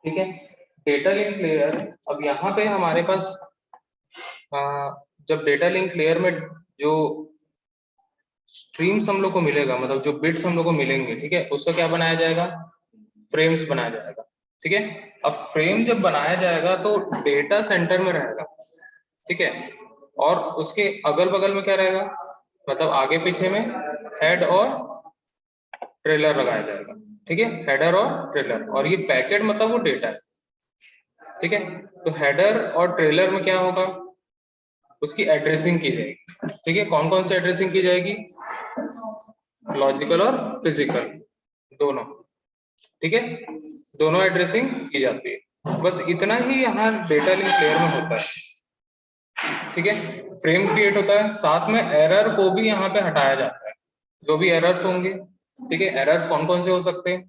ठीक है। Data link layer, अब यहाँ पे हमारे पास जब डेटा लिंक लेयर में जो स्ट्रीम्स हम लोग को मिलेगा, मतलब जो बिट्स हम लोग को मिलेंगे, ठीक है, उसका क्या बनाया जाएगा, फ्रेम्स बनाया जाएगा। ठीक है, अब फ्रेम जब बनाया जाएगा तो डेटा सेंटर में रहेगा, ठीक है, और उसके अगल बगल में क्या रहेगा, मतलब आगे पीछे में हेड और ट्रेलर लगाया जाएगा। ठीक है, हेडर और ट्रेलर, और ये पैकेट मतलब वो डेटा है। ठीक है, तो हेडर और ट्रेलर में क्या होगा, उसकी एड्रेसिंग की जाएगी। ठीक है, कौन कौन सी एड्रेसिंग की जाएगी, लॉजिकल और फिजिकल दोनों। ठीक है, दोनों एड्रेसिंग की जाती है। बस इतना ही यहाँ डेटा लिंक लेयर में होता है। ठीक है, फ्रेम क्रिएट होता है, साथ में एरर को भी यहाँ पे हटाया जाता है, जो भी एरर्स होंगे। ठीक है, एरर्स कौन कौन से हो सकते हैं,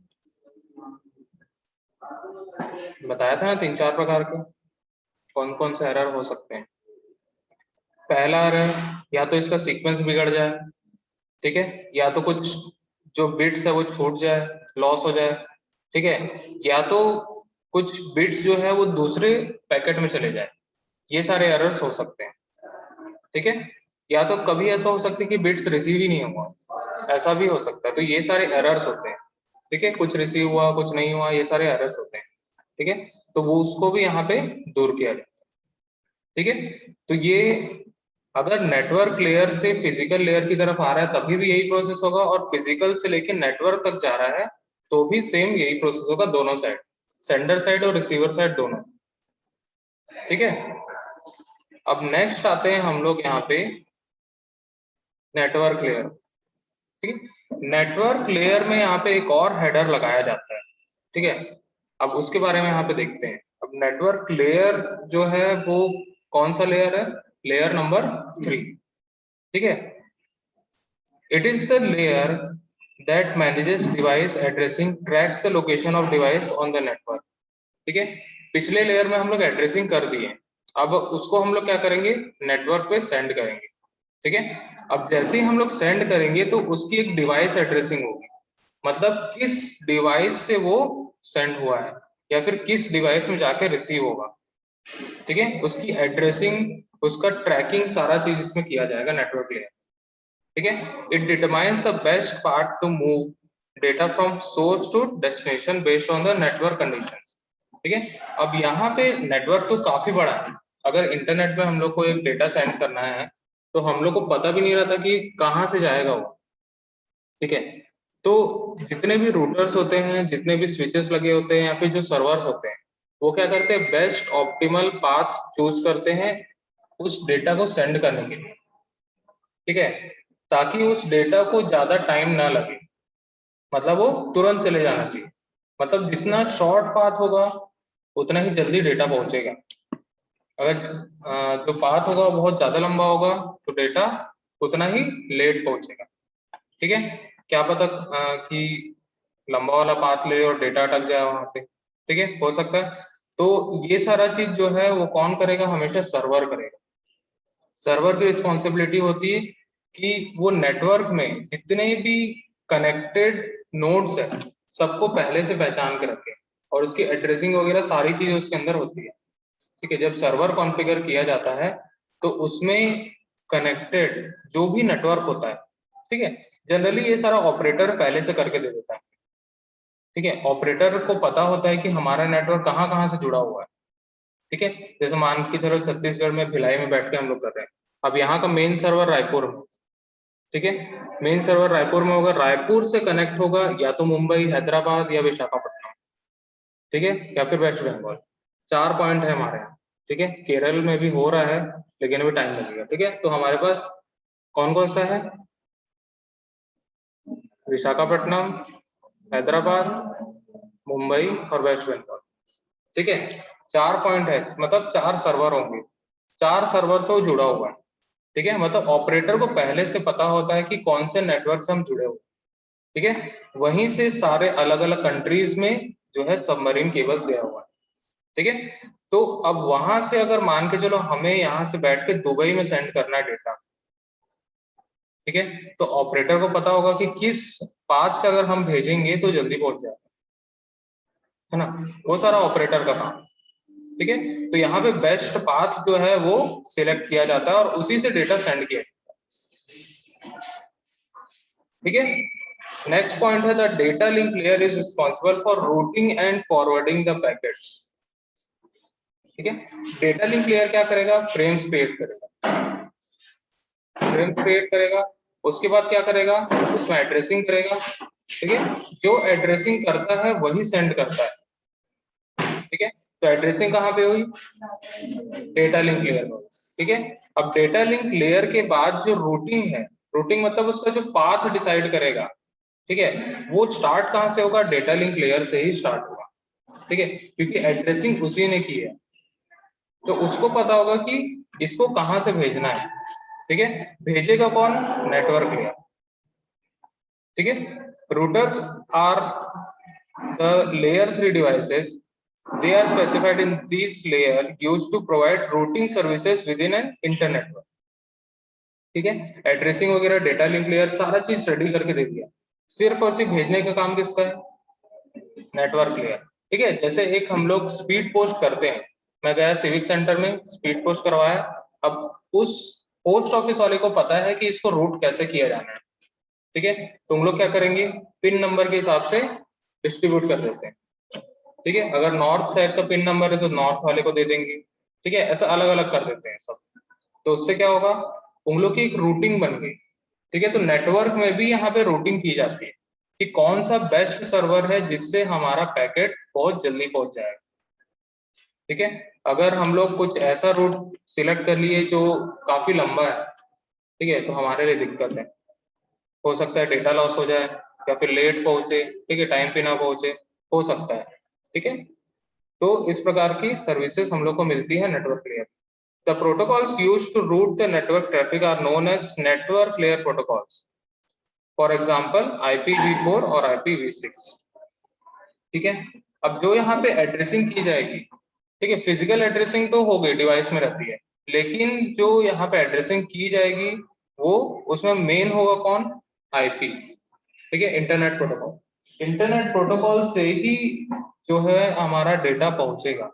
बताया था ना, 3-4 प्रकार के। कौन कौन से एरर हो सकते हैं, पहला एरर, या तो इसका सीक्वेंस बिगड़ जाए, ठीक है, या तो कुछ जो बिट्स है वो छूट जाए, लॉस हो जाए। ठीक है, या तो कुछ बिट्स जो है वो दूसरे पैकेट में चले जाए, ये सारे एरर्स हो सकते हैं। ठीक है, या तो कभी ऐसा हो सकता है कि बिट्स रिसीव ही नहीं हुआ, ऐसा भी हो सकता है, तो ये सारे एरर्स होते हैं। ठीक है, कुछ रिसीव हुआ कुछ नहीं हुआ, ये सारे एरर्स होते हैं। ठीक है, तो वो उसको भी यहाँ पे दूर किया जाए। ठीक है, तो ये अगर नेटवर्क लेयर से फिजिकल लेयर की तरफ आ रहा है तभी भी यही प्रोसेस होगा, और फिजिकल से लेके नेटवर्क तक जा रहा है तो भी सेम यही प्रोसेस होगा, दोनों साइड, सेंडर साइड और रिसीवर साइड दोनों। ठीक है, अब नेक्स्ट आते हैं हम लोग यहाँ पे नेटवर्क लेयर। ठीक है, नेटवर्क लेयर में यहाँ पे एक और हेडर लगाया जाता है। ठीक है, अब उसके बारे में यहाँ पे देखते हैं। अब नेटवर्क लेयर जो है वो कौन सा लेयर है, लेयर नंबर 3। ठीक है, it is the layer that manages device addressing, tracks the location of device on the network। ठीक है, पिछले लेयर में हम लोग एड्रेसिंग कर दिए, अब उसको हम लोग क्या करेंगे, नेटवर्क पे सेंड करेंगे। ठीक है, अब जैसे ही हम लोग सेंड करेंगे तो उसकी एक डिवाइस एड्रेसिंग होगी, मतलब किस डिवाइस से वो सेंड हुआ है या फिर किस डिवाइस में जाके रिसीव होगा। ठीक है, उसकी एड्रेसिंग, उसका ट्रैकिंग, सारा चीज इसमें किया जाएगा नेटवर्क लेयर। ठीक है, it determines the best part to move data from source to destination based on the network conditions. ठीक है, अब यहाँ पे नेटवर्क तो काफी बड़ा है, अगर इंटरनेट पे हम लोग को एक डेटा सेंड करना है तो हम लोग को पता भी नहीं रहता कि कहाँ से जाएगा वो। ठीक है, तो जितने भी रूटर्स होते हैं, जितने भी स्विचेस लगे होते हैं या फिर जो सर्वर्स होते हैं, वो क्या करते हैं, बेस्ट ऑप्टिमल पाथ चूज करते हैं उस डेटा को सेंड करने के लिए। ठीक है, ताकि उस डेटा को ज्यादा टाइम ना लगे, मतलब वो तुरंत चले जाना चाहिए, मतलब जितना शॉर्ट पाथ होगा उतना ही जल्दी डेटा पहुंचेगा। अगर जो पाथ होगा बहुत ज्यादा लंबा होगा तो डेटा उतना ही लेट पहुंचेगा। ठीक है, क्या पता कि लंबा वाला पाथ ले और डेटा अटक जाए वहां पे। ठीक है, हो सकता है। तो ये सारा चीज जो है वो कौन करेगा, हमेशा सर्वर करेगा। सर्वर की रिस्पॉन्सिबिलिटी होती है कि वो नेटवर्क में जितने भी कनेक्टेड नोड्स है सबको पहले से पहचान के रखे, और उसकी एड्रेसिंग वगैरह सारी चीजें उसके अंदर होती है। ठीक है, जब सर्वर कॉन्फ़िगर किया जाता है तो उसमें कनेक्टेड जो भी नेटवर्क होता है, ठीक है, जनरली ये सारा ऑपरेटर पहले से करके दे देता है। ठीक है, ऑपरेटर को पता होता है कि हमारा नेटवर्क कहाँ कहाँ से जुड़ा हुआ है। ठीक है, जैसे मान के चलो छत्तीसगढ़ में भिलाई में बैठ के हम लोग कर रहे हैं, अब यहाँ का मेन सर्वर रायपुर में। ठीक है, मेन सर्वर रायपुर में होगा, रायपुर से कनेक्ट होगा या तो मुंबई, हैदराबाद या विशाखापट्टनम। ठीक है, या फिर वेस्ट बंगाल। 4 पॉइंट है हमारे यहाँ। ठीक है, केरल में भी हो रहा है लेकिन अभी टाइम लगेगा। ठीक है, तो हमारे पास कौन कौन सा है, विशाखापट्टनम, हैदराबाद, मुंबई और वेस्ट बंगाल। ठीक है, 4 पॉइंट है, मतलब 4 सर्वर होंगे, 4 सर्वर से वो जुड़ा हुआ है। ठीक है, मतलब ऑपरेटर को पहले से पता होता है कि कौन से नेटवर्क से हम जुड़े हुए। ठीक है, वहीं से सारे अलग अलग कंट्रीज में जो है सबमरीन केबल्स गया हुआ है। ठीक है, तो अब वहां से अगर मान के चलो हमें यहाँ से बैठ के दुबई में सेंड करना है डेटा। ठीक है, तो ऑपरेटर को पता होगा कि किस पाथ से अगर हम भेजेंगे तो जल्दी पहुंच जाएगा, है ना, वो सारा ऑपरेटर का काम। ठीक है, तो यहाँ पे बेस्ट पाथ जो है वो सिलेक्ट किया जाता है और उसी से डेटा सेंड किया जाता है। ठीक है, नेक्स्ट पॉइंट है the data link layer is responsible for routing and forwarding the packets. ठीक है, डेटा लिंक लेयर क्या करेगा, फ्रेम्स क्रिएट करेगा, फ्रेम्स क्रिएट करेगा, उसके बाद क्या करेगा, उसमें एड्रेसिंग करेगा। ठीक है, जो एड्रेसिंग करता है वही सेंड करता है। ठीक है, तो एड्रेसिंग कहाँ पे हुई, डेटा लिंक लेयर में। ठीक है, अब डेटा लिंक लेयर के बाद जो रूटिंग है, रूटिंग मतलब उसका जो पाथ डिसाइड करेगा, ठीक है, वो स्टार्ट कहाँ से होगा, डेटा लिंक लेयर से ही स्टार्ट होगा। ठीक है, क्योंकि एड्रेसिंग उसी ने की है, तो उसको पता होगा कि इसको कहाँ से भेजना है। ठीक है, भेजेगा कौन, नेटवर्क लेयर। ठीक है, routers are the layer 3 devices, they are specified in this layer used to provide routing services within an internet network। ठीक है, एड्रेसिंग वगैरह डेटा लिंक लेयर सारा चीज रेडी करके दे दिया, सिर्फ और सिर्फ भेजने का काम किसका है, नेटवर्क लेयर। ठीक है, जैसे एक हम लोग स्पीड पोस्ट करते हैं, मैं गया सिविक सेंटर में स्पीड पोस्ट करवाया, अब उस पोस्ट ऑफिस वाले को पता है कि इसको रूट कैसे किया जाना है। ठीक है, तो हम लोग क्या करेंगे, पिन नंबर के हिसाब से डिस्ट्रीब्यूट कर देते हैं। ठीक है, अगर नॉर्थ साइड का पिन नंबर है तो नॉर्थ वाले को दे देंगे। ठीक है, ऐसा अलग अलग कर देते हैं सब, तो उससे क्या होगा, उन लोग की एक रूटिंग बन गई। ठीक है, तो नेटवर्क में भी यहाँ पे रूटिंग की जाती है कि कौन सा बेस्ट सर्वर है जिससे हमारा पैकेट बहुत जल्दी पहुंच जाएगा। ठीक है, अगर हम लोग कुछ ऐसा रूट सिलेक्ट कर लिए जो काफी लंबा है, ठीक है, तो हमारे लिए दिक्कत है, हो सकता है डेटा लॉस हो जाए या फिर लेट पहुंचे, ठीक है, टाइम पे ना पहुंचे, हो सकता है। ठीक है, तो इस प्रकार की सर्विसेज हम लोग को मिलती है network layer. The protocols used to route the network traffic are known as network layer protocols, for example IPv4 और IPv6। ठीक है, अब जो यहाँ पे एड्रेसिंग की जाएगी, ठीक है, फिजिकल एड्रेसिंग तो हो गई, डिवाइस में रहती है, लेकिन जो यहाँ पे एड्रेसिंग की जाएगी वो उसमें मेन होगा कौन, IP। ठीक है, इंटरनेट प्रोटोकॉल, इंटरनेट प्रोटोकॉल से ही जो है हमारा डेटा पहुंचेगा।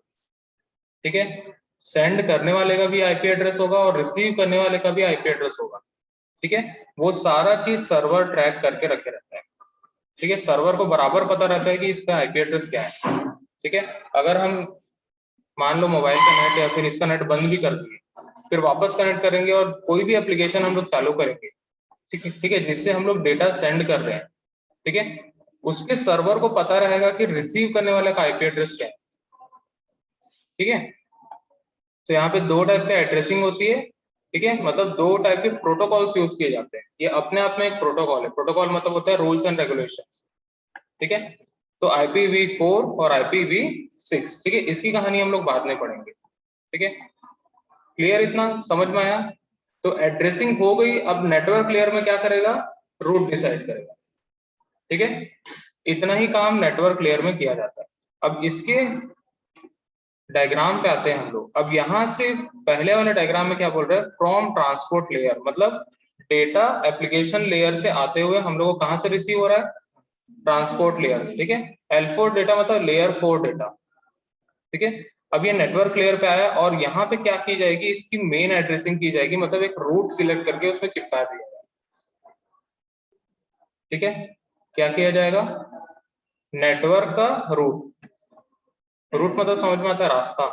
ठीक है, सेंड करने वाले का भी IP एड्रेस होगा और रिसीव करने वाले का भी IP एड्रेस होगा। ठीक है, वो सारा चीज सर्वर ट्रैक करके रखे रहता है। ठीक है, सर्वर को बराबर पता रहता है कि इसका IP एड्रेस क्या है। ठीक है, अगर हम मान लो मोबाइल का नेट या फिर इसका नेट बंद भी कर दिए, फिर वापस कनेक्ट करेंगे और कोई भी एप्लीकेशन हम लोग चालू करेंगे, ठीक है, जिससे हम लोग डेटा सेंड कर रहे हैं, ठीक है, उसके सर्वर को पता रहेगा कि रिसीव करने वाले का IP एड्रेस क्या है। ठीक है, तो यहाँ पे दो टाइप का एड्रेसिंग होती है। ठीक है, मतलब दो टाइप के प्रोटोकॉल्स यूज किए जाते हैं, ये अपने आप में एक प्रोटोकॉल है, प्रोटोकॉल मतलब होता है रूल्स एंड रेगुलेशंस। ठीक है, तो IPv4 और IPv6, ठीक है, इसकी कहानी हम लोग बाद में पढ़ेंगे। ठीक है, क्लियर, इतना समझ में आया। तो एड्रेसिंग हो गई, अब नेटवर्क लेयर में क्या करेगा, रूट डिसाइड करेगा। ठीक है, इतना ही काम नेटवर्क लेयर में किया जाता है। अब इसके डायग्राम पे आते हैं हम लोग। अब यहाँ से पहले वाले डायग्राम में क्या बोल रहे हैं, फ्रॉम ट्रांसपोर्ट लेयर, मतलब डेटा एप्लीकेशन लेयर से आते हुए हम लोग को कहाँ से रिसीव हो रहा है, ट्रांसपोर्ट लेयर। ठीक है, L4 डेटा मतलब लेयर 4 डेटा। ठीक है, अब ये नेटवर्क लेयर पे आया और यहाँ पे क्या की जाएगी, इसकी मेन एड्रेसिंग की जाएगी, मतलब एक रूट सिलेक्ट करके उसमें चिपका दिया जाएगा। ठीक है, क्या किया जाएगा, नेटवर्क का रूट, रूट मतलब समझ में आता है रास्ता,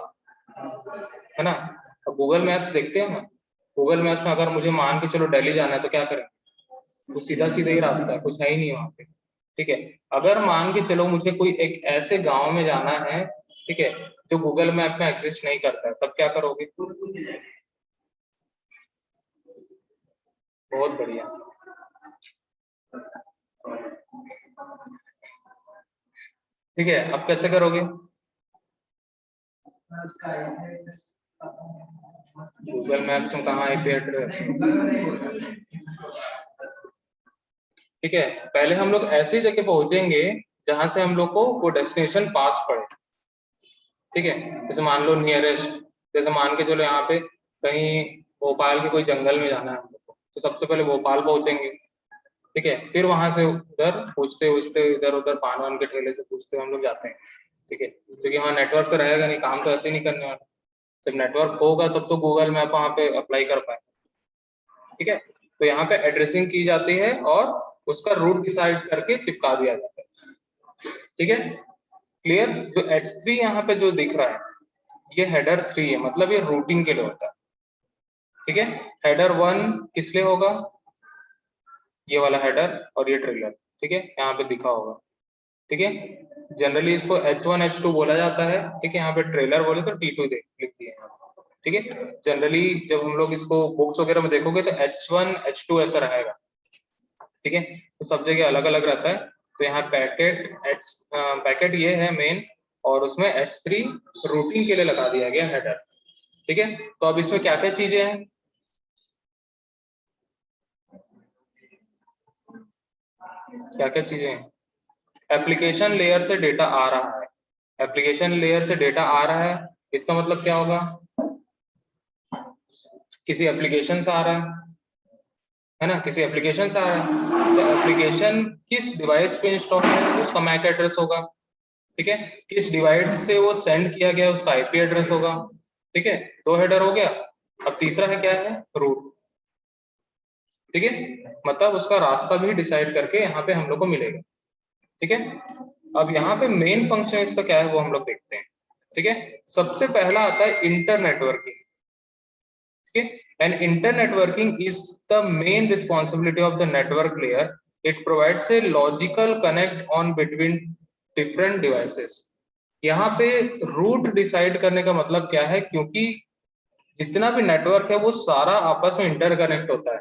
है ना। अब गूगल मैप्स देखते हैं ना, गूगल मैप्स में अगर मुझे मान के चलो दिल्ली जाना है तो क्या करें, वो सीधा सीधा ही रास्ता है, कुछ है ही नहीं वहां पे। ठीक है, अगर मान के चलो मुझे कोई एक ऐसे गांव में जाना है, ठीक है, जो गूगल मैप में एग्जिस्ट नहीं करता है, तब क्या करोगे, बहुत बढ़िया। ठीक है, अब कैसे करोगे, गूगल मैप में कहाँ IP एड्रेस। ठीक है, पहले हम लोग ऐसी जगह पहुंचेंगे जहां से हम लोग को वो डेस्टिनेशन पास पड़े। ठीक है, जैसे मान लो नियरेस्ट, जैसे मान के चलो यहाँ पे कहीं भोपाल के कोई जंगल में जाना है हम लोग को, तो सबसे पहले भोपाल पहुंचेंगे। ठीक है, फिर वहां से उधर पूछते पूछते इधर उधर पान वान के ठेले से पूछते हम लोग जाते हैं। ठीक है, क्योंकि वहाँ नेटवर्क तो रहेगा नहीं, काम तो ऐसे नहीं करने वाला, जब नेटवर्क होगा तब तो गूगल मैप वहाँ पे अप्लाई कर पाए। ठीक है, तो यहाँ पे एड्रेसिंग की जाती है और उसका रूट डिसाइड करके चिपका दिया जाता है। ठीक है, क्लियर। जो H3 यहाँ पे जो दिख रहा है ये हेडर 3 है, मतलब ये रूटिंग के लिए होता है। ठीक है, हेडर 1 किस लिए होगा, ये वाला हेडर और ये ट्रेलर। ठीक है, यहाँ पे दिखा होगा। ठीक है, जनरली इसको H1 H2 बोला जाता है। ठीक है, यहाँ पे ट्रेलर बोले तो T2 लिख दिए हैं। ठीक है, जनरली जब हम लोग इसको बुक्स वगैरह में देखोगे तो H1 H2 ऐसा रहेगा। ठीक है, तो सब जगह अलग अलग रहता है। तो यहाँ पैकेट ये है मेन, और उसमें H3 रूटिंग के लिए लगा दिया गया हेडर। ठीक है, तो अब इसमें क्या क्या चीजें हैं, क्या क्या चीजें हैं। एप्लीकेशन लेयर से डेटा आ रहा है, एप्लीकेशन लेयर से डेटा आ रहा है, इसका मतलब क्या होगा, किसी एप्लीकेशन से आ रहा है ना, किसी एप्लीकेशन से आ रहा है। तो एप्लीकेशन किस डिवाइस पे इंस्टॉल है उसका मैक एड्रेस होगा। ठीक है, किस डिवाइस से वो सेंड किया गया उसका आईपी एड्रेस होगा। ठीक है, दो हेडर हो गया। अब तीसरा है क्या है, रूट। ठीक है, मतलब उसका रास्ता भी डिसाइड करके यहाँ पे हम लोग को मिलेगा। ठीक है, अब यहाँ पे मेन फंक्शन इसका क्या है वो हम लोग देखते हैं। ठीक है, सबसे पहला आता है इंटर नेटवर्किंग। ठीक है, and internetworking is the main responsibility of the network layer. It provides a logical connect on between different devices. यहाँ पे रूट डिसाइड करने का मतलब क्या है, क्योंकि जितना भी नेटवर्क है वो सारा आपस में इंटरकनेक्ट होता है।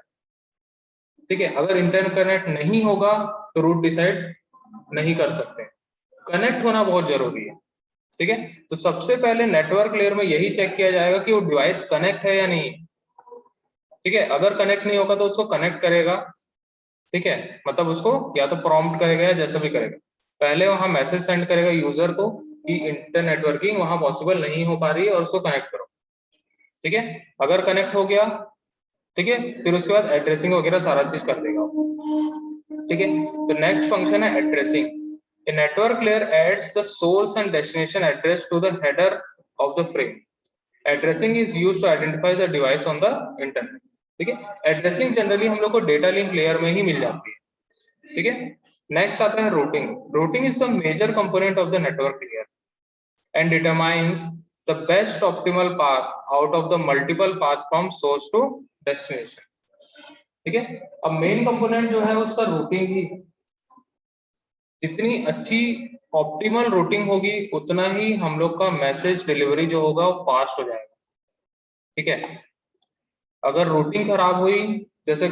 ठीक है, अगर इंटरकनेक्ट नहीं होगा तो रूट डिसाइड नहीं कर सकते, कनेक्ट होना बहुत जरूरी है। ठीक है, तो सबसे पहले नेटवर्क लेयर में यही चेक किया जाएगा कि वो डिवाइस कनेक्ट है या नहीं। ठीक है, अगर कनेक्ट नहीं होगा तो उसको कनेक्ट करेगा। ठीक है, मतलब उसको या तो प्रॉम्प्ट करेगा या जैसा भी करेगा, पहले वहां मैसेज सेंड करेगा यूजर को कि इंटर नेटवर्किंग वहां पॉसिबल नहीं हो पा रही है और उसको कनेक्ट करो। ठीक है, अगर कनेक्ट हो गया, ठीक है, फिर उसके बाद एड्रेसिंग वगैरह सारा चीज कर देगा। ठीक है, तो नेक्स्ट फंक्शन है addressing. A network layer adds the source and destination address to the header of the frame. Addressing is used to identify the device on the internet. ठीक है, एड्रेसिंग जनरली हम लोग को डेटा लिंक लेयर में ही मिल जाती है। ठीक है, नेक्स्ट आता है routing. Routing is the major component of the network layer and determines the best optimal path out of the multiple path from source to destination. ठीक है, अब मेन कंपोनेंट जो है उसका रूटिंग ही, जितनी अच्छी ऑप्टिमल रूटिंग होगी उतना ही हम लोग का मैसेज डिलीवरी जो होगा वो फास्ट हो जाएगा। ठीक है, अगर रूटिंग खराब हुई, जैसे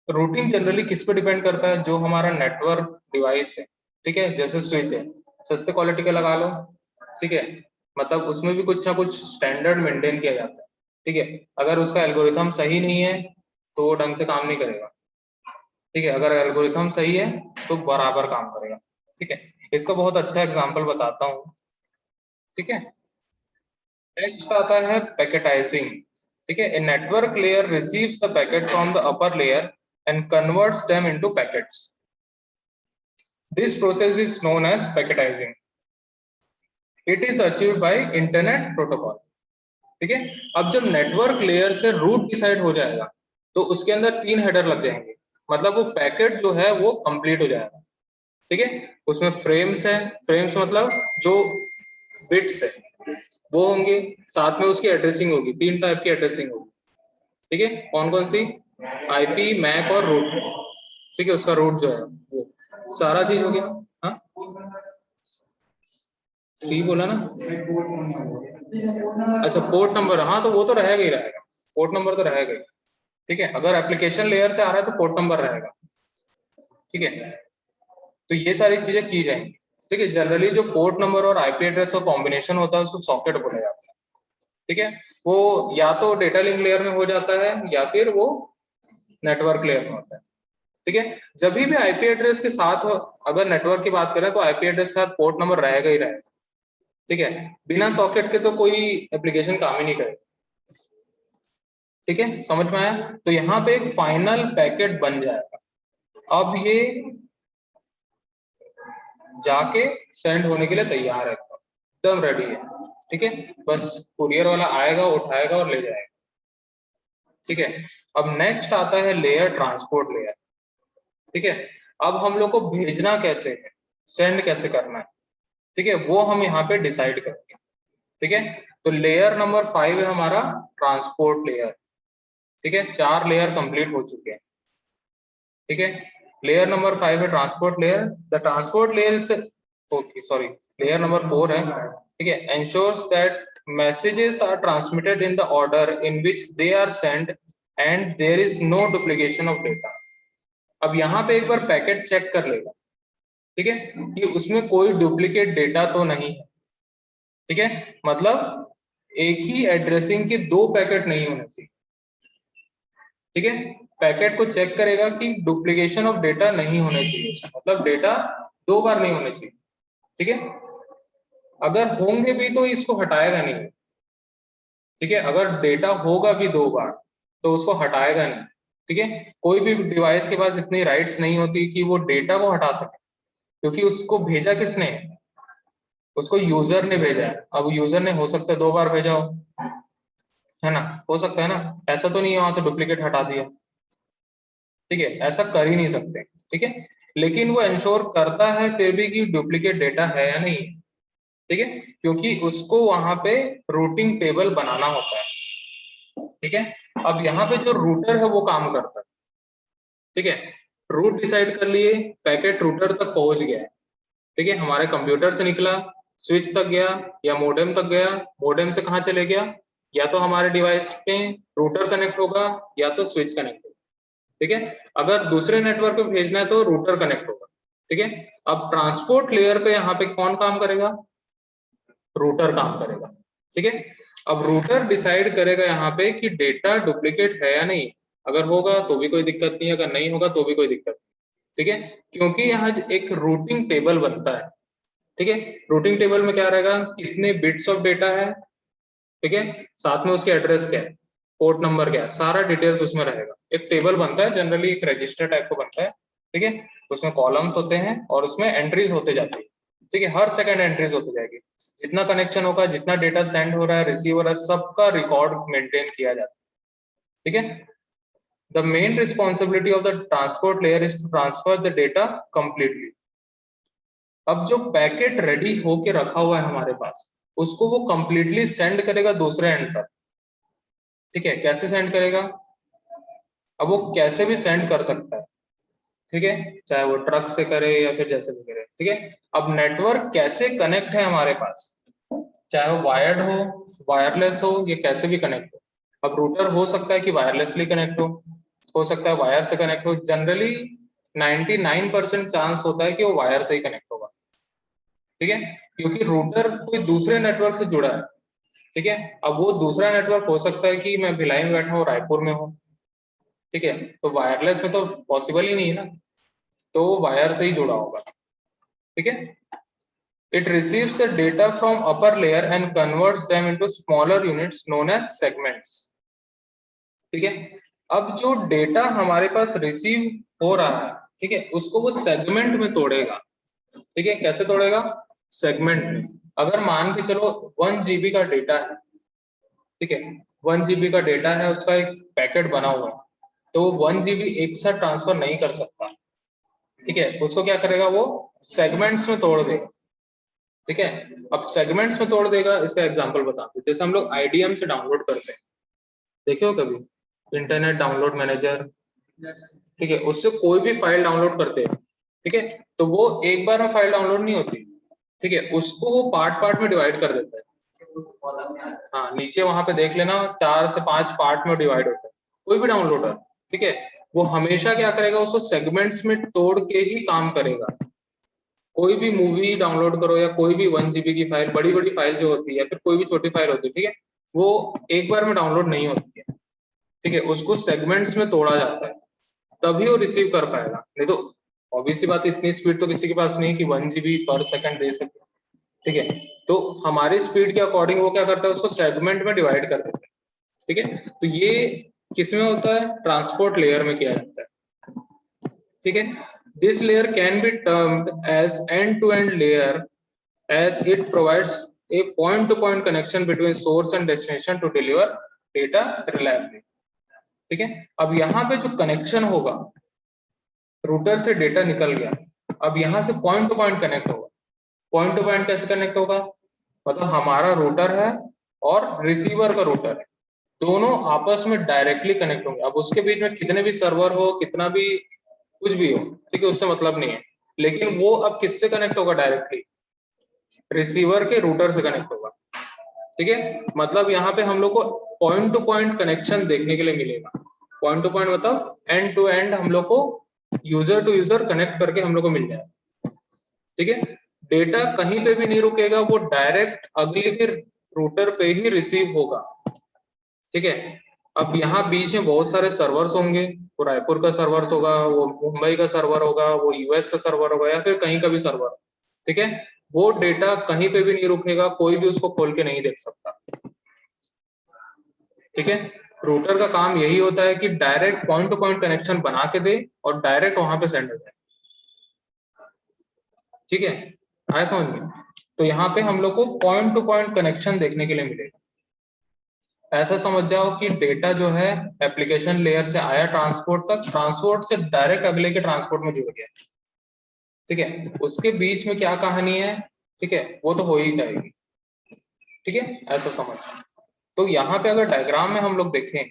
रूटिंग जनरली किस पे डिपेंड करता है, जो हमारा नेटवर्क डिवाइस है। ठीक है, जैसे स्विच है, सस्ते क्वालिटी का लगा लो। ठीक है, मतलब उसमें भी कुछ ना कुछ स्टैंडर्ड मेंटेन किया जाता है। ठीक है, अगर उसका एल्गोरिथम सही नहीं है तो वो ढंग से काम नहीं करेगा। ठीक है, अगर एल्गोरिथम सही है तो बराबर काम करेगा। ठीक है, इसका बहुत अच्छा एग्जांपल बताता हूँ। ठीक है, नेक्स्ट आता है पैकेटाइजिंग। ठीक है, a network layer receives the packet from the upper layer and converts them into packets. This process is known as packetizing. It is achieved by internet protocol. ठीक है, अब जब नेटवर्क लेयर से route decide हो जाएगा तो उसके अंदर 3 हेडर लग जाएंगे, मतलब वो पैकेट जो है वो कंप्लीट हो जाएगा। ठीक है, उसमें फ्रेम्स है, फ्रेम्स मतलब जो बिट्स है वो होंगे, साथ में उसकी एड्रेसिंग होगी, 3 टाइप की एड्रेसिंग होगी। ठीक है, कौन कौन सी, आईपी, मैक और रूट। ठीक है, उसका रूट जो है वो सारा चीज हो गया। हाँ, 3 बोला ना। अच्छा, पोर्ट नंबर, हाँ तो वो तो रहेगा ही रहेगा, पोर्ट नंबर तो रहेगा ही। ठीक है, अगर एप्लीकेशन लेयर से आ रहा है तो पोर्ट नंबर रहेगा। ठीक है, तो ये सारी चीजें की जाएंगी। ठीक है, जनरली जो पोर्ट नंबर और आईपी एड्रेस का कॉम्बिनेशन होता है उसको सॉकेट बोला जाता है। ठीक है, वो या तो डेटा लिंक लेयर में हो जाता है या फिर वो नेटवर्क लेयर में होता है। ठीक है, जब भी आईपी एड्रेस के साथ अगर नेटवर्क की बात करें तो आईपी एड्रेस के साथ पोर्ट नंबर रहेगा ही रहेगा। ठीक है, बिना सॉकेट के तो कोई एप्लीकेशन काम ही नहीं करेगा। ठीक है, समझ में आया। तो यहाँ पे एक फाइनल पैकेट बन जाएगा। अब ये जाके सेंड होने के लिए तैयार है, एकदम रेडी है। ठीक है, बस कुरियर वाला आएगा, उठाएगा और ले जाएगा। ठीक है, अब नेक्स्ट आता है लेयर, ट्रांसपोर्ट लेयर। ठीक है, अब हम लोग को भेजना कैसे है, सेंड कैसे करना है, ठीक है, वो हम यहाँ पे डिसाइड करेंगे। ठीक है, तो लेयर नंबर 5 है हमारा ट्रांसपोर्ट लेयर। ठीक है, 4 लेयर कंप्लीट हो चुके हैं। ठीक है, लेयर नंबर 5 है transport layer. The transport layer is, okay sorry, layer number 4 है। ठीक है, ensures that messages are transmitted in the order in which they are sent and there is no duplication of data। अब यहाँ पे एक बार packet check कर लेगा, ठीक है, कि उसमें कोई डुप्लीकेट डेटा तो नहीं है। ठीक है, मतलब एक ही एड्रेसिंग के 2 पैकेट नहीं होने चाहिए। ठीक है, पैकेट को चेक करेगा कि डुप्लीकेशन ऑफ डेटा नहीं होने चाहिए, मतलब डेटा 2 बार नहीं होने चाहिए। ठीक है, अगर होंगे भी तो इसको हटाएगा नहीं। ठीक है, अगर डेटा होगा भी 2 बार तो उसको हटाएगा नहीं। ठीक है, कोई भी डिवाइस के पास इतनी राइट्स नहीं होती कि वो डेटा को हटा सके, क्योंकि उसको भेजा किसने, उसको यूजर ने भेजा है। अब यूजर ने हो सकता है 2 बार भेजा हो, है ना, हो सकता है ना, ऐसा तो नहीं है वहां से डुप्लीकेट हटा दिया। ठीक है, ऐसा कर ही नहीं सकते। ठीक है, लेकिन वो इंश्योर करता है फिर भी कि डुप्लीकेट डेटा है या नहीं। ठीक है, क्योंकि उसको वहां पे रूटिंग टेबल बनाना होता है। ठीक है, अब यहाँ पे जो रूटर है वो काम करता है। ठीक है, रूट डिसाइड कर लिए, पैकेट रूटर तक पहुंच गया है। ठीक है, हमारे कंप्यूटर से निकला, स्विच तक गया या मोडेम तक गया, मोडेम से कहाँ चले गया, या तो हमारे डिवाइस पे रूटर कनेक्ट होगा या तो स्विच कनेक्ट होगा। ठीक है, अगर दूसरे नेटवर्क पे भेजना है तो रूटर कनेक्ट होगा। ठीक है, अब ट्रांसपोर्ट लेयर पे यहाँ पे कौन काम करेगा, रूटर काम करेगा। ठीक है, अब रूटर डिसाइड करेगा यहाँ पे कि डेटा डुप्लीकेट है या नहीं। अगर होगा तो भी कोई दिक्कत नहीं है, अगर नहीं होगा तो भी कोई दिक्कत नहीं। ठीक है, क्योंकि यहाँ एक रूटिंग टेबल बनता है। ठीक है, रूटिंग टेबल में क्या रहेगा, कितने बिट्स ऑफ डेटा है, ठीक है, साथ में उसकी एड्रेस क्या है, पोर्ट नंबर क्या है, सारा डिटेल्स उसमें रहेगा। एक टेबल बनता है, जनरली एक रजिस्टर टाइप का बनता है। ठीक है, उसमें कॉलम्स होते हैं और उसमें एंट्रीज होते जाती है। ठीक है, हर सेकंड एंट्रीज होती जाएगी, जितना कनेक्शन होगा, जितना डेटा सेंड हो रहा है, रिसीव हो रहा है, सबका रिकॉर्ड मेंटेन किया जाता है। ठीक है, the main responsibility of the transport layer is to transfer the data completely. अब जो पैकेट रेडी होके रखा हुआ है हमारे पास, उसको वो कंप्लीटली सेंड करेगा दूसरे एंड तक। ठीक है, कैसे सेंड करेगा, अब वो कैसे भी सेंड कर सकता है। ठीक है, चाहे वो ट्रक से करे या फिर जैसे भी करे। ठीक है, अब नेटवर्क कैसे कनेक्ट है हमारे पास, चाहे वो वायर्ड हो, वायरलेस हो, ये कैसे भी कनेक्ट हो। अब रूटर हो सकता है कि वायरलेसली कनेक्ट हो सकता है वायर से कनेक्ट हो। जनरली 99% चांस होता है कि वो वायर से ही कनेक्ट होगा। ठीक है, क्योंकि रूटर कोई दूसरे नेटवर्क से जुड़ा है। ठीक है, अब वो दूसरा नेटवर्क हो सकता है कि मैं भिलाई में बैठा हूँ, रायपुर में हूँ। ठीक है, तो वायरलेस में तो पॉसिबल ही नहीं है ना, तो वो वायर से ही जुड़ा होगा। ठीक है, it receives the data from upper layer and converts them into smaller units known as segments। ठीक है, अब जो डेटा हमारे पास रिसीव हो रहा है, ठीक है, उसको वो सेगमेंट में तोड़ेगा। ठीक है, कैसे तोड़ेगा, सेगमेंट में। अगर मान के चलो 1 GB का डेटा है, ठीक है, 1 GB का डेटा है, उसका एक पैकेट बना हुआ है, तो वो 1 GB एक साथ ट्रांसफर नहीं कर सकता। ठीक है, उसको क्या करेगा, वो सेगमेंट्स में तोड़ देगा। ठीक है, अब सेगमेंट्स में तोड़ देगा, इसका एग्जांपल बताते हैं। जैसे हम लोग IDM से डाउनलोड करते हैं, देखे हो कभी, इंटरनेट डाउनलोड मैनेजर। ठीक है, उससे कोई भी फाइल डाउनलोड करते हैं, ठीक है, तो वो एक बार में फाइल डाउनलोड नहीं होती। ठीक है, उसको वो पार्ट पार्ट में डिवाइड कर देता है। हाँ, नीचे वहां पे देख लेना, 4 से 5 पार्ट में डिवाइड होता है कोई भी डाउनलोडर। ठीक है, वो हमेशा क्या करेगा, उसको सेगमेंट्स में तोड़ के ही काम करेगा। कोई भी मूवी डाउनलोड करो या कोई भी 1 GB की फाइल, बड़ी बड़ी फाइल जो होती है, या फिर कोई भी छोटी फाइल होती है, ठीक है, वो एक बार में डाउनलोड नहीं होती है। ठीक है, उसको सेगमेंट्स में तोड़ा जाता है, तभी वो रिसीव कर पाएगा। नहीं तो ऑब्वियस सी बात है, इतनी स्पीड तो किसी के पास नहीं कि 1 GB पर सेकंड दे सके। ठीक है, तो हमारी स्पीड के अकॉर्डिंग वो क्या करता है, उसको सेगमेंट में डिवाइड कर देता है। ठीक है, तो ये किसमें होता है, ट्रांसपोर्ट लेयर में किया जाता है। ठीक है, This layer can be termed as end-to-end layer as it provides a point-to-point connection between source and destination to deliver data reliably. ठीक है, अब यहाँ पे जो कनेक्शन होगा, रूटर से डेटा निकल गया, अब यहाँ से पॉइंट टू पॉइंट कनेक्ट होगा। पॉइंट टू पॉइंट कैसे कनेक्ट होगा, मतलब हमारा रूटर है और रिसीवर का रूटर है, दोनों आपस में डायरेक्टली कनेक्ट होंगे। अब उसके बीच में कितने भी सर्वर हो, कितना भी कुछ भी हो, ठीक है, उससे मतलब नहीं है, लेकिन वो अब किससे कनेक्ट होगा डायरेक्टली, रिसीवर के रूटर से कनेक्ट होगा। ठीक है, मतलब यहाँ पे हम लोग को पॉइंट टू पॉइंट कनेक्शन देखने के लिए मिलेगा। पॉइंट टू पॉइंट मतलब एंड टू एंड हम लोग को यूजर टू यूजर कनेक्ट करके हम लोग को मिल जाएगा। ठीक है, डेटा कहीं पे भी नहीं रुकेगा, वो डायरेक्ट अगले के रूटर पे ही रिसीव होगा। ठीक है, अब यहाँ बीच में बहुत सारे सर्वर्स होंगे, वो रायपुर का सर्वर होगा, वो मुंबई का सर्वर होगा, वो यूएस का सर्वर होगा, या फिर कहीं का भी सर्वर। ठीक है, वो डेटा कहीं पे भी नहीं रुकेगा, कोई भी उसको खोल के नहीं देख सकता। ठीक है, रूटर का काम यही होता है कि direct point two point connection बना के दे और डायरेक्ट वहां पे सेंड हो जाए। ठीक है, आया समझ में? तो यहाँ पे हम लोग को पॉइंट टू पॉइंट कनेक्शन देखने के लिए मिलेगा। ऐसा समझ जाओ कि डेटा जो है एप्लीकेशन लेयर से आया ट्रांसपोर्ट तक, ट्रांसपोर्ट से डायरेक्ट अगले के ट्रांसपोर्ट में जुड़ गया। ठीक है, उसके बीच में क्या कहानी है, ठीक है, वो तो हो ही जाएगी। ठीक है, ऐसा समझ। तो यहाँ पे अगर डायग्राम में हम लोग देखें,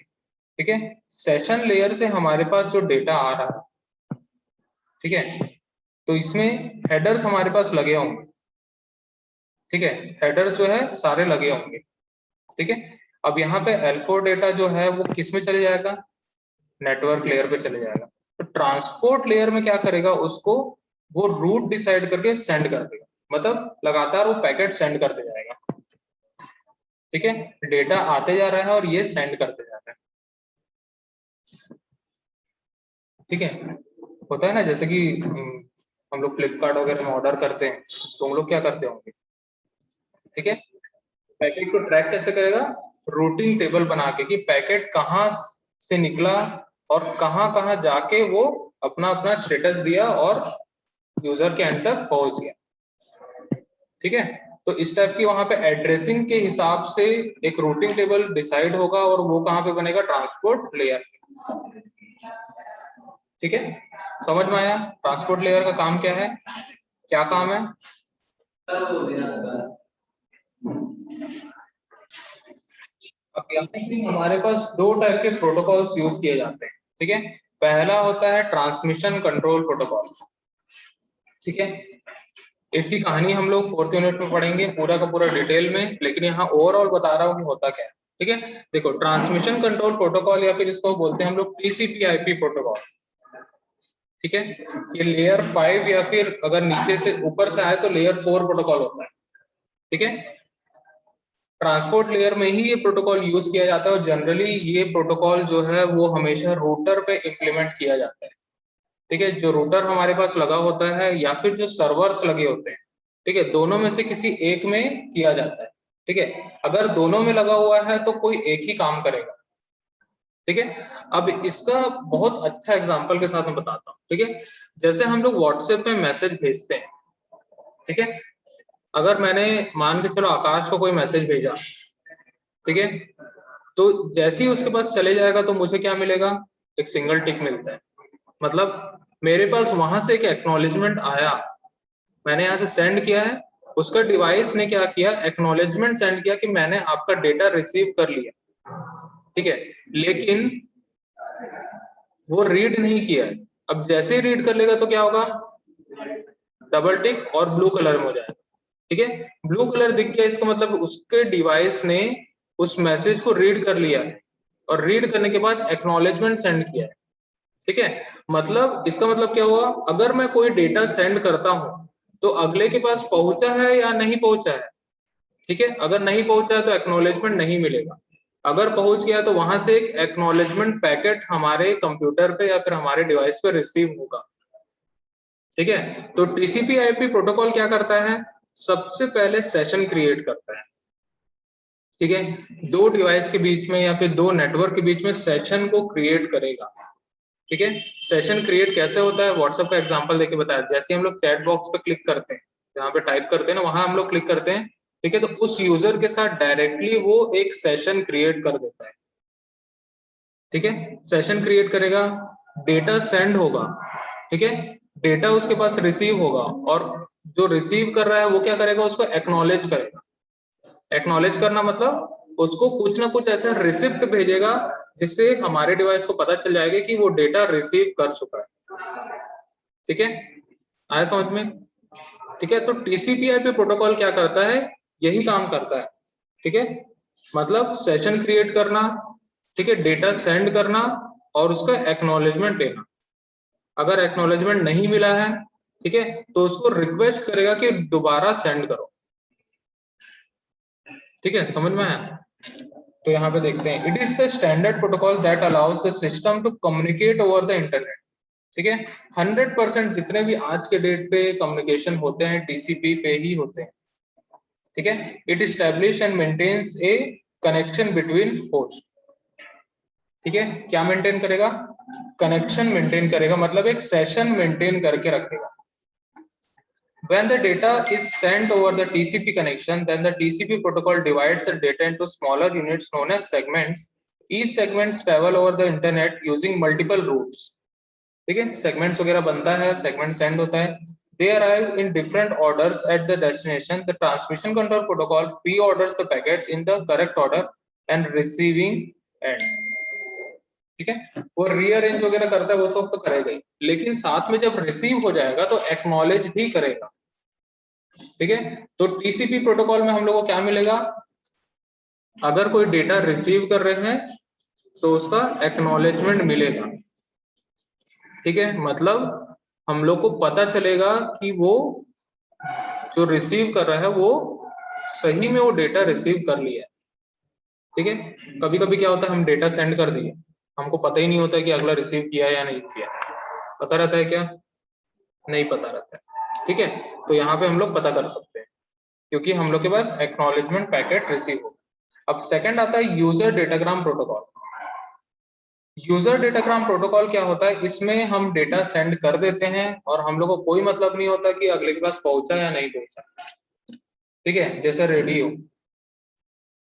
ठीक है, सेशन लेयर से हमारे पास जो डेटा आ रहा है, ठीक है, तो इसमें हेडर्स हमारे पास लगे होंगे। ठीक है, हेडर्स जो है सारे लगे होंगे। ठीक है, अब यहाँ पे L4 डेटा जो है वो किस में चले जाएगा, नेटवर्क लेयर पे चले जाएगा। तो ट्रांसपोर्ट लेयर में क्या करेगा, उसको वो रूट डिसाइड करके सेंड कर देगा, मतलब लगातार वो पैकेट सेंड करते जाएगा। ठीक है, डेटा आते जा रहा है और ये सेंड करते जा रहा है। ठीक है, होता है ना, जैसे कि हम लोग फ्लिपकार्ट वगैरह में ऑर्डर करते हैं, तो हम लोग क्या करते होंगे, ठीक है, पैकेट को ट्रैक कैसे करेगा, रूटिंग टेबल बना के कि पैकेट कहाँ से निकला और कहाँ कहाँ जाके वो अपना अपना स्टेटस दिया और यूजर के एंड तक पहुंच गया। ठीक है, तो इस टाइप की वहां पे एड्रेसिंग के हिसाब से एक रूटिंग टेबल डिसाइड होगा और वो कहाँ पे बनेगा, ट्रांसपोर्ट लेयर। ठीक है, समझ में आया ट्रांसपोर्ट लेयर का काम क्या है, क्या काम है? अब यहाँ पे हमारे पास दो टाइप के प्रोटोकॉल्स यूज किए जाते हैं। ठीक है, पहला होता है ट्रांसमिशन कंट्रोल प्रोटोकॉल। ठीक है, इसकी कहानी हम लोग 4th यूनिट में पढ़ेंगे पूरा का पूरा डिटेल में, लेकिन यहाँ ओवरऑल बता रहा हूँ कि होता क्या है। ठीक है, देखो ट्रांसमिशन कंट्रोल प्रोटोकॉल या फिर इसको बोलते हैं हम लोग TCP/IP प्रोटोकॉल। ठीक है, ये लेयर 5 या फिर अगर नीचे से ऊपर से आए तो लेयर 4 प्रोटोकॉल होता है। ठीक है, ट्रांसपोर्ट लेयर में ही ये प्रोटोकॉल यूज किया जाता है और जनरली ये प्रोटोकॉल जो है वो हमेशा रूटर पे इम्प्लीमेंट किया जाता है। ठीक है, जो रूटर हमारे पास लगा होता है या फिर जो सर्वर्स लगे होते हैं, ठीक है, दोनों में से किसी एक में किया जाता है। ठीक है, अगर दोनों में लगा हुआ है तो कोई एक ही काम करेगा। ठीक है, अब इसका बहुत अच्छा एग्जांपल के साथ मैं बताता हूँ। ठीक है, जैसे हम लोग व्हाट्सएप पे मैसेज भेजते हैं, ठीक है, अगर मैंने मान के चलो आकाश को कोई मैसेज भेजा, ठीक है, तो जैसे ही उसके पास चले जाएगा तो मुझे क्या मिलेगा, एक सिंगल टिक मिलता है। मतलब मेरे पास वहां से एक एक्नॉलेजमेंट आया, मैंने यहाँ से सेंड किया है, उसका डिवाइस ने क्या किया, एक्नॉलेजमेंट सेंड किया कि मैंने आपका डेटा रिसीव कर लिया। ठीक है, लेकिन वो रीड नहीं किया है। अब जैसे ही रीड कर लेगा तो क्या होगा, डबल टिक और ब्लू कलर में हो जाएगा। ठीक है, ब्लू कलर दिख गया, इसका मतलब उसके डिवाइस ने उस मैसेज को रीड कर लिया है और रीड करने के बाद एक्नॉलेजमेंट सेंड किया है। ठीक है, मतलब इसका मतलब क्या हुआ, अगर मैं कोई डेटा सेंड करता हूं तो अगले के पास पहुंचा है या नहीं पहुंचा है। ठीक है, अगर नहीं पहुंचा है तो एक्नॉलेजमेंट नहीं मिलेगा, अगर पहुंच गया तो वहां से एक एक्नॉलेजमेंट पैकेट हमारे कंप्यूटर पे या फिर हमारे डिवाइस पे रिसीव होगा। ठीक है, तो TCP/IP प्रोटोकॉल क्या करता है, सबसे पहले सेशन क्रिएट करता है। ठीक है, दो डिवाइस के बीच में या फिर दो नेटवर्क के बीच में सेशन को क्रिएट करेगा। ठीक है। सेशन क्रिएट कैसे होता है, व्हाट्सएप का एग्जांपल देके बताया। जैसे हम लोग चैट बॉक्स पे क्लिक करते हैं, जहाँ पे टाइप करते हैं ना, वहां हम लोग क्लिक करते हैं, ठीक है, तो उस यूजर के साथ डायरेक्टली वो एक सेशन क्रिएट कर देता है। ठीक है, सेशन क्रिएट करेगा, डेटा सेंड होगा, ठीक है, डेटा उसके पास रिसीव होगा, और जो रिसीव कर रहा है वो क्या करेगा, उसको एक्नॉलेज करेगा। एक्नॉलेज करना मतलब उसको कुछ ना कुछ ऐसा रिसिप्ट भेजेगा जिससे हमारे डिवाइस को पता चल जाएगा कि वो डेटा रिसीव कर चुका है। ठीक है, आया समझ में? ठीक है, तो टीसीपी/आईपी प्रोटोकॉल क्या करता है, यही काम करता है। ठीक है, मतलब सेशन क्रिएट करना, ठीक है, डेटा सेंड करना और उसका एक्नॉलेजमेंट लेना। अगर एक्नॉलेजमेंट नहीं मिला है, ठीक है, तो उसको रिक्वेस्ट करेगा कि दोबारा सेंड करो। ठीक है, समझ में आया? तो यहाँ पे देखते हैं, it is the standard protocol that allows the system to communicate over the internet. ठीक है, 100% जितने भी आज के डेट पे कम्युनिकेशन होते हैं टीसीपी पे ही होते हैं। ठीक है, it establish and maintains a connection between host. ठीक है, क्या मेंटेन करेगा, कनेक्शन मेंटेन करेगा, मतलब एक सेशन मेंटेन करके रखेगा। When the data is sent over the TCP connection, then the TCP protocol divides the data into smaller units known as segments. Each segments travel over the internet using multiple routes. ठीक है, segments वगैरह बनता है, segment send होता है, they arrive in different orders at the destination. The transmission control protocol pre-orders the packets in the correct order and receiving end. ठीक है, वो रीअरेंज वगैरह करता है, वो सब तो करेगा ही, लेकिन साथ में जब रिसीव हो जाएगा तो एक्नॉलेज भी करेगा। ठीक है, तो टीसीपी प्रोटोकॉल में हम लोग को क्या मिलेगा, अगर कोई डेटा रिसीव कर रहे हैं तो उसका एक्नॉलेजमेंट मिलेगा। ठीक है, मतलब हम लोग को पता चलेगा कि वो जो रिसीव कर रहा है वो सही में वो डेटा रिसीव कर लिया है। ठीक है, कभी कभी क्या होता है, हम डेटा सेंड कर दिए, हमको पता ही नहीं होता कि अगला रिसीव किया या नहीं किया। पता रहता है क्या, नहीं पता रहता है। ठीक है, तो यहाँ पे हम लोग पता कर सकते हैं क्योंकि हम लोग के पास एक्नॉलेजमेंट पैकेट रिसीव हो। अब सेकंड आता है user datagram protocol. User datagram protocol क्या होता है, इसमें हम डेटा सेंड कर देते हैं और हम लोग को कोई मतलब नहीं होता कि अगले के पास पहुंचा या नहीं पहुंचा। ठीक है, जैसे रेडियो,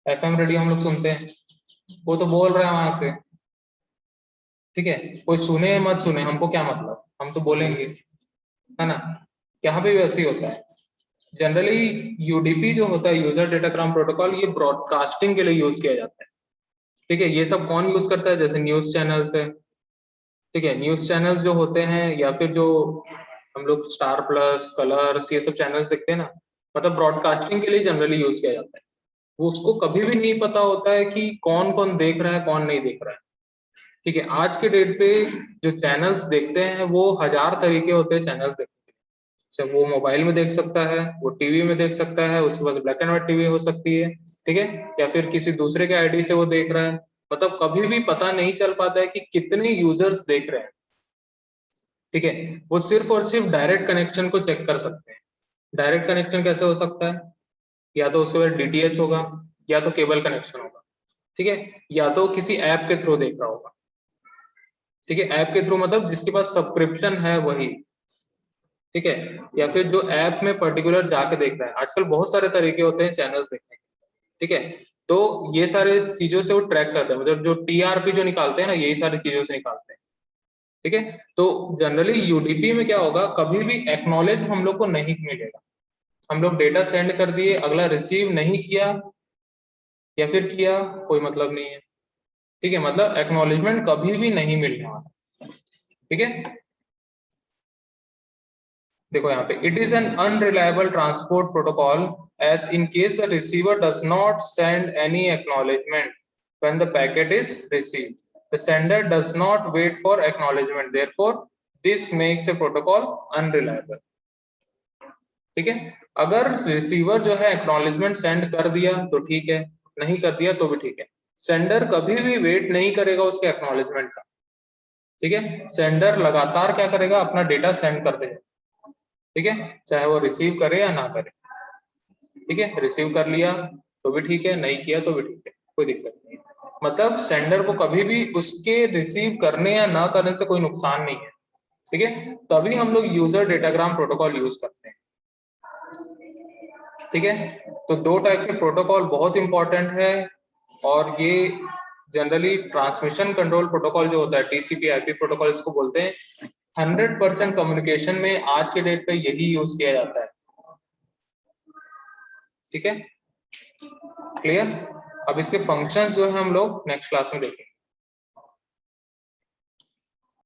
एफएम रेडियो हम लोग सुनते हैं, वो तो बोल रहा है वहां से, ठीक है, कोई सुने मत सुने हमको क्या मतलब, हम तो बोलेंगे, है ना। यहाँ पे भी वैसे ही होता है। जनरली यूडीपी जो होता है, यूजर डेटाग्राम प्रोटोकॉल, ये ब्रॉडकास्टिंग के लिए यूज किया जाता है। ठीक है, ये सब कौन यूज करता है, जैसे न्यूज चैनल्स है। ठीक है, न्यूज चैनल्स जो होते हैं या फिर जो हम लोग स्टार प्लस, कलर्स, ये सब चैनल्स देखते हैं ना, मतलब ब्रॉडकास्टिंग के लिए जनरली यूज किया जाता है। वो उसको कभी भी नहीं पता होता है कि कौन कौन देख रहा है कौन नहीं देख रहा है। ठीक है, आज के डेट पे जो चैनल्स देखते हैं वो 1000 तरीके होते हैं चैनल्स देखने के। अच्छा, वो मोबाइल में देख सकता है, वो टीवी में देख सकता है, उसके पास ब्लैक एंड व्हाइट टीवी हो सकती है, ठीक है, या फिर किसी दूसरे के आईडी से वो देख रहा है। मतलब कभी भी पता नहीं चल पाता है कि कितने यूजर्स देख रहे हैं। ठीक है, वो सिर्फ और सिर्फ डायरेक्ट कनेक्शन को चेक कर सकते हैं। डायरेक्ट कनेक्शन कैसे हो सकता है, या तो उसके बाद डीटीएच होगा, या तो केबल कनेक्शन होगा, ठीक है, या तो किसी ऐप के थ्रू देख रहा होगा। ठीक है, ऐप के थ्रू मतलब जिसके पास सब्सक्रिप्शन है वही। ठीक है, या फिर जो ऐप में पर्टिकुलर जाके देख रहा है। आजकल बहुत सारे तरीके होते हैं चैनल्स देखने के। ठीक है, तो ये सारे चीजों से वो ट्रैक करते हैं, मतलब जो टीआरपी जो निकालते हैं ना, यही सारी चीजों से निकालते हैं। ठीक है, तो जनरली यूडीपी में क्या होगा, कभी भी एक्नॉलेज हम लोग को नहीं मिलेगा। हम लोग डेटा सेंड कर दिए, अगला रिसीव नहीं किया या फिर किया, कोई मतलब नहीं है। ठीक है, मतलब एक्नॉलेजमेंट कभी भी नहीं मिलने वाला। ठीक है, देखो यहाँ पे, it is an unreliable transport protocol as in case the receiver does not send any acknowledgement when the packet is received, the sender does not wait for acknowledgement, therefore this makes a protocol unreliable. ठीक है, अगर receiver जो है acknowledgement send कर दिया तो ठीक है, नहीं कर दिया तो भी ठीक है, सेंडर कभी भी वेट नहीं करेगा उसके एक्नॉलेजमेंट का। ठीक है, सेंडर लगातार क्या करेगा, अपना डेटा सेंड कर देगा। ठीक है, चाहे वो रिसीव करे या ना करे। ठीक है, रिसीव कर लिया तो भी ठीक है, नहीं किया तो भी ठीक है, कोई दिक्कत नहीं है। मतलब सेंडर को कभी भी उसके रिसीव करने या ना करने से कोई नुकसान नहीं है, ठीक है। तभी हम लोग यूजर डेटाग्राम प्रोटोकॉल यूज करते हैं, ठीक है। तो दो टाइप के प्रोटोकॉल बहुत इंपॉर्टेंट है, और ये जनरली ट्रांसमिशन कंट्रोल प्रोटोकॉल जो होता है, टीसीपी आईपी प्रोटोकॉल इसको बोलते हैं, 100% कम्युनिकेशन में आज के डेट पे यही यूज किया जाता है, ठीक है। क्लियर। अब इसके फंक्शंस जो है हम लोग नेक्स्ट क्लास में देखेंगे।